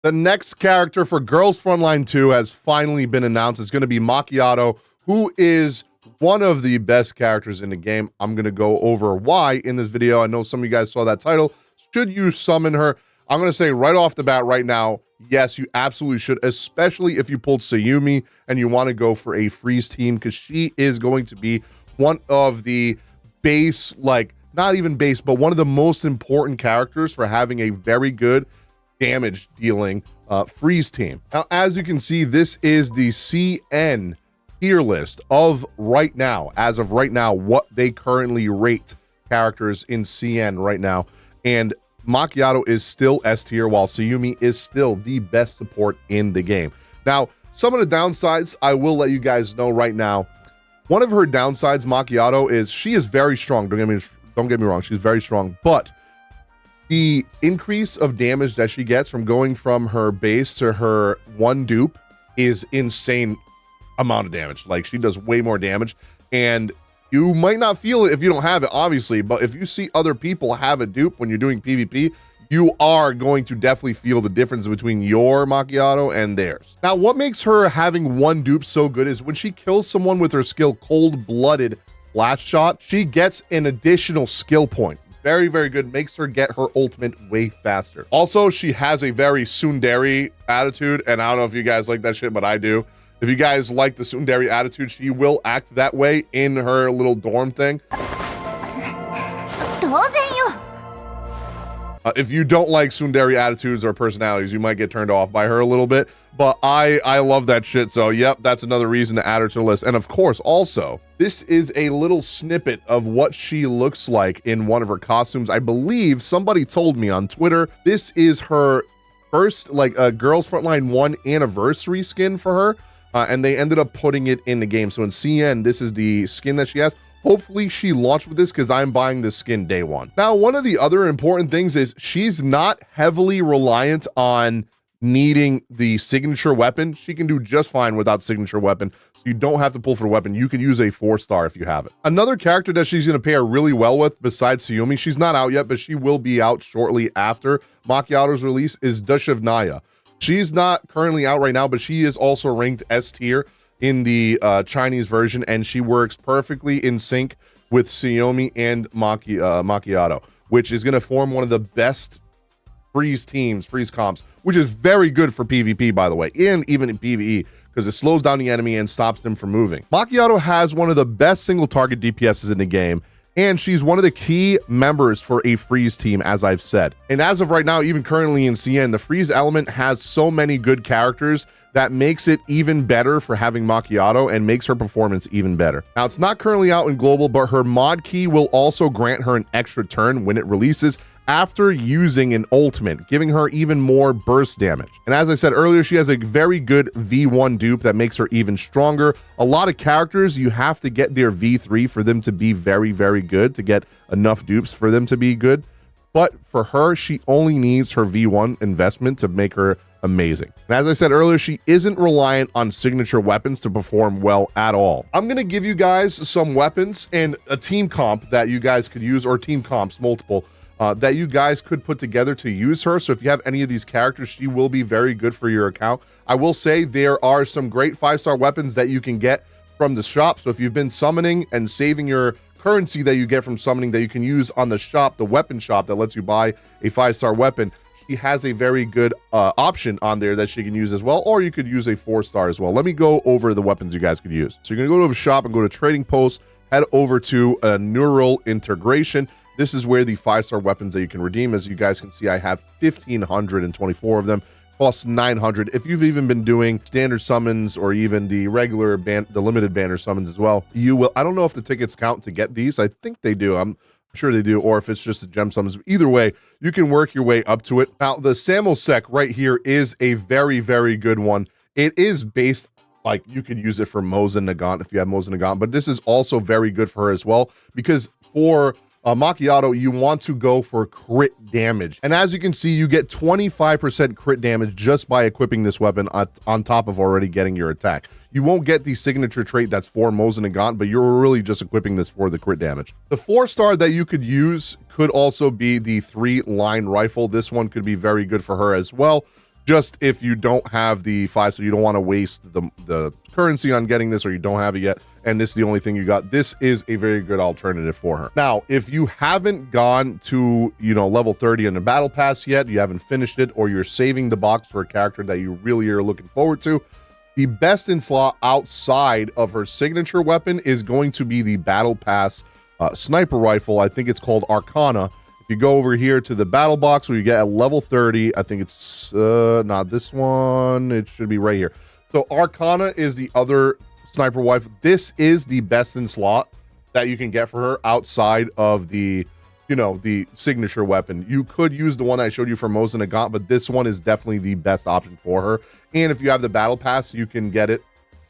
The next character for Girls Frontline 2 has finally been announced. It's going to be Makiatto, who is one of the best characters in the game. I'm going to go over why in this video. I know some of you guys saw that title. Should you summon her? I'm going to say right off the bat right now, yes, you absolutely should, especially if you pulled Sayumi and you want to go for a freeze team, because she is going to be one of the base, like, not even base, but one of the most important characters for having a very good damage dealing freeze team. Now, as you can see, this is the CN tier list of right now, as of right now, what they currently rate characters in CN right now. And Makiatto is still S tier, while Sayumi is still the best support in the game. Now, some of the downsides, I will let you guys know right now. One of her downsides, Makiatto, is she is very strong. Don't get me wrong, she's very strong, but the increase of damage that she gets from going from her base to her one dupe is insane amount of damage. Like, she does way more damage, and you might not feel it if you don't have it, obviously, but if you see other people have a dupe when you're doing PvP, you are going to definitely feel the difference between your Makiatto and theirs. Now, what makes her having one dupe so good is when she kills someone with her skill Cold-Blooded Flash Shot, she gets an additional skill point. Very, very good. Makes her get her ultimate way faster. Also, she has a very Tsundere attitude, and I don't know if you guys like that shit, but I do. If you guys like the Tsundere attitude, she will act that way in her little dorm thing. If you don't like Tsundere attitudes or personalities, you might get turned off by her a little bit, but I love that shit. So yep, that's another reason to add her to the list. And of course, also, this is a little snippet of what she looks like in one of her costumes. I believe somebody told me on Twitter, this is her first, like, Girls Frontline 1 anniversary skin for her. And they ended up putting it in the game. So in CN, this is the skin that she has. Hopefully she launched with this, because I'm buying this skin day one. Now, one of the other important things is she's not heavily reliant on needing the signature weapon. She can do just fine without signature weapon, so you don't have to pull for the weapon. You can use a 4-star if you have it. Another character that she's going to pair really well with, besides Sayumi, she's not out yet, but she will be out shortly after Makiatto's release, is Dushevnaya. She's not currently out right now, but she is also ranked S tier in the Chinese version, and she works perfectly in sync with Sayumi and Makiatto, which is going to form one of the best freeze teams, freeze comps, which is very good for PvP, by the way, and even in PvE, because it slows down the enemy and stops them from moving. Makiatto has one of the best single target DPSs in the game, and she's one of the key members for a freeze team, as I've said. And as of right now, even currently in CN, the freeze element has so many good characters that makes it even better for having Makiatto and makes her performance even better. Now, it's not currently out in global, but her mod key will also grant her an extra turn when it releases after using an ultimate, giving her even more burst damage. And as I said earlier, she has a very good V1 dupe that makes her even stronger. A lot of characters, you have to get their V3 for them to be very, very good, to get enough dupes for them to be good. But for her, she only needs her V1 investment to make her amazing. And as I said earlier, she isn't reliant on signature weapons to perform well at all. I'm going to give you guys some weapons and a team comp that you guys could use, or team comps, multiple, that you guys could put together to use her. So if you have any of these characters, she will be very good for your account. I will say there are some great 5-star weapons that you can get from the shop. So if you've been summoning and saving your currency that you get from summoning that you can use on the shop, the weapon shop that lets you buy a 5-star weapon, she has a very good option on there that she can use as well, or you could use a 4-star as well. Let me go over the weapons you guys could use. So you're gonna go to the shop and go to trading post, head over to a neural integration. This is where the 5-star weapons that you can redeem. As you guys can see, I have 1,524 of them, plus 900. If you've even been doing standard summons or even the regular the limited banner summons as well, you will. I don't know if the tickets count to get these. I think they do. I'm sure they do, or if it's just a gem summons. Either way, you can work your way up to it. Now, the Samosek right here is a very, very good one. It is based, like, you could use it for Moza Nagant if you have Moza Nagant, but this is also very good for her as well, because for Makiatto, you want to go for crit damage. And as you can see, you get 25% crit damage just by equipping this weapon on top of already getting your attack. You won't get the signature trait that's for Moza Nagant, but you're really just equipping this for the crit damage. The 4-star that you could use could also be the 3-line rifle. This one could be very good for her as well. just if you don't have the 5, so you don't want to waste the currency on getting this, or you don't have it yet, and this is the only thing you got, this is a very good alternative for her. Now, if you haven't gone to, you know, level 30 in the battle pass yet, you haven't finished it, or you're saving the box for a character that you really are looking forward to, the best in slot outside of her signature weapon is going to be the battle pass sniper rifle. I think it's called Arcana. You go over here to the battle box where you get a level 30. I think it's not this one. It should be right here. So Arcana is the other sniper rifle. This is the best in slot that you can get for her outside of the, you know, the signature weapon. You could use the one I showed you for Mosin Nagant, but this one is definitely the best option for her. And if you have the battle pass, you can get it.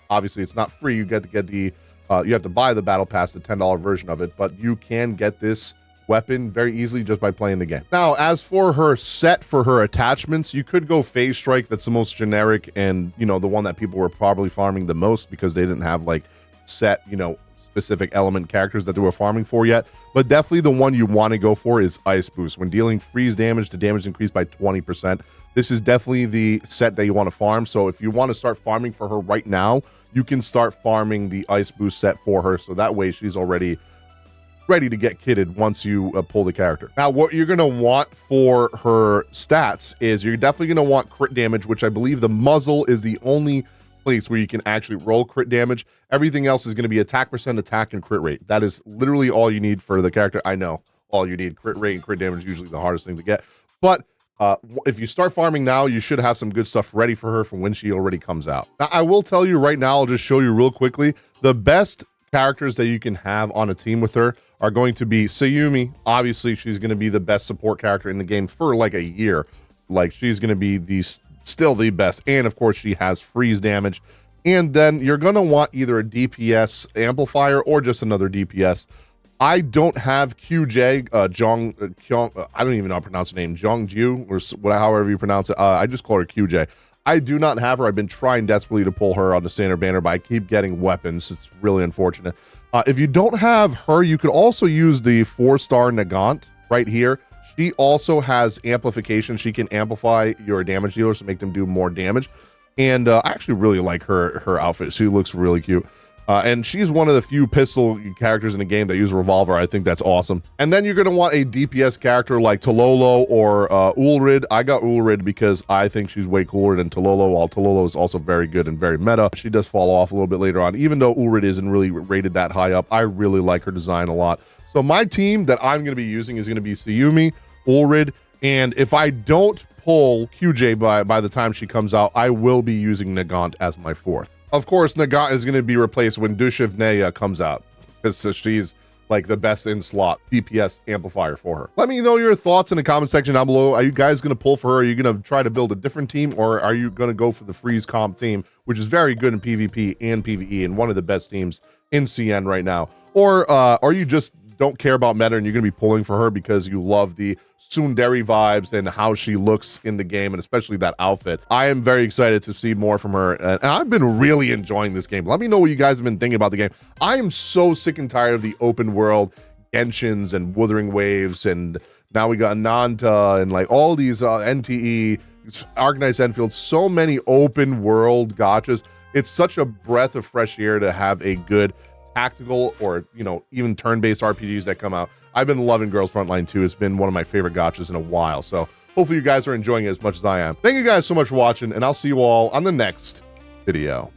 Obviously, it's not free. You get to get the, you have to buy the battle pass, the $10 version of it, but you can get this weapon very easily just by playing the game. Now, as for her set for her attachments, you could go Phase Strike. That's the most generic and, you know, the one that people were probably farming the most because they didn't have like set, you know, specific element characters that they were farming for yet. But definitely the one you want to go for is Ice Boost. When dealing freeze damage, the damage increased by 20%. This is definitely the set that you want to farm. So if you want to start farming for her right now, you can start farming the Ice Boost set for her. So that way she's already ready to get kitted once you pull the character. Now, what you're going to want for her stats is you're definitely going to want crit damage, which I believe the muzzle is the only place where you can actually roll crit damage. Everything else is going to be attack percent, attack, and crit rate. That is literally all you need for the character. I know all you need. Crit rate and crit damage is usually the hardest thing to get. But if you start farming now, you should have some good stuff ready for her from when she already comes out. Now, I will tell you right now, I'll just show you real quickly, the best characters that you can have on a team with her are going to be Sayumi. Obviously, she's going to be the best support character in the game for like a year. Like, she's going to be still the best. And of course, she has freeze damage. And then you're going to want either a DPS amplifier or just another DPS. I don't have QJ, I don't even know how to pronounce her name, Jongju, or however you pronounce it. I just call her QJ. I do not have her. I've been trying desperately to pull her on the standard banner, but I keep getting weapons. It's really unfortunate. If you don't have her, you could also use the 4-star Nagant right here. She also has amplification. She can amplify your damage dealers to make them do more damage. And I actually really like her outfit. She looks really cute. And she's one of the few pistol characters in the game that use a revolver. I think that's awesome. And then you're going to want a DPS character like Tololo or Ulrid. I got Ulrid because I think she's way cooler than Tololo, while Tololo is also very good and very meta. She does fall off a little bit later on. Even though Ulrid isn't really rated that high up, I really like her design a lot. So my team that I'm going to be using is going to be Sayumi, Ulrid, and if I don't pull QJ by the time she comes out, I will be using Nagant as my 4th. Of course, Nagant is going to be replaced when Dushevneya comes out, because she's like the best in slot DPS amplifier for her. Let me know your thoughts in the comment section down below. Are you guys going to pull for her? Are you going to try to build a different team, or are you going to go for the freeze comp team, which is very good in PvP and PvE and one of the best teams in CN right now? Or are you just don't care about meta and you're going to be pulling for her because you love the Tsundere vibes and how she looks in the game, and especially that outfit? I am very excited to see more from her, and I've been really enjoying this game. Let me know what you guys have been thinking about the game. I am so sick and tired of the open world Genshins and Wuthering Waves, and now we got Nanta and like all these NTE, Arknights Enfield, so many open world gachas. It's such a breath of fresh air to have a good tactical or, you know, even turn-based RPGs that come out. I've been loving Girls Frontline 2. It's been one of my favorite gachas in a while. So hopefully you guys are enjoying it as much as I am. Thank you guys so much for watching, and I'll see you all on the next video.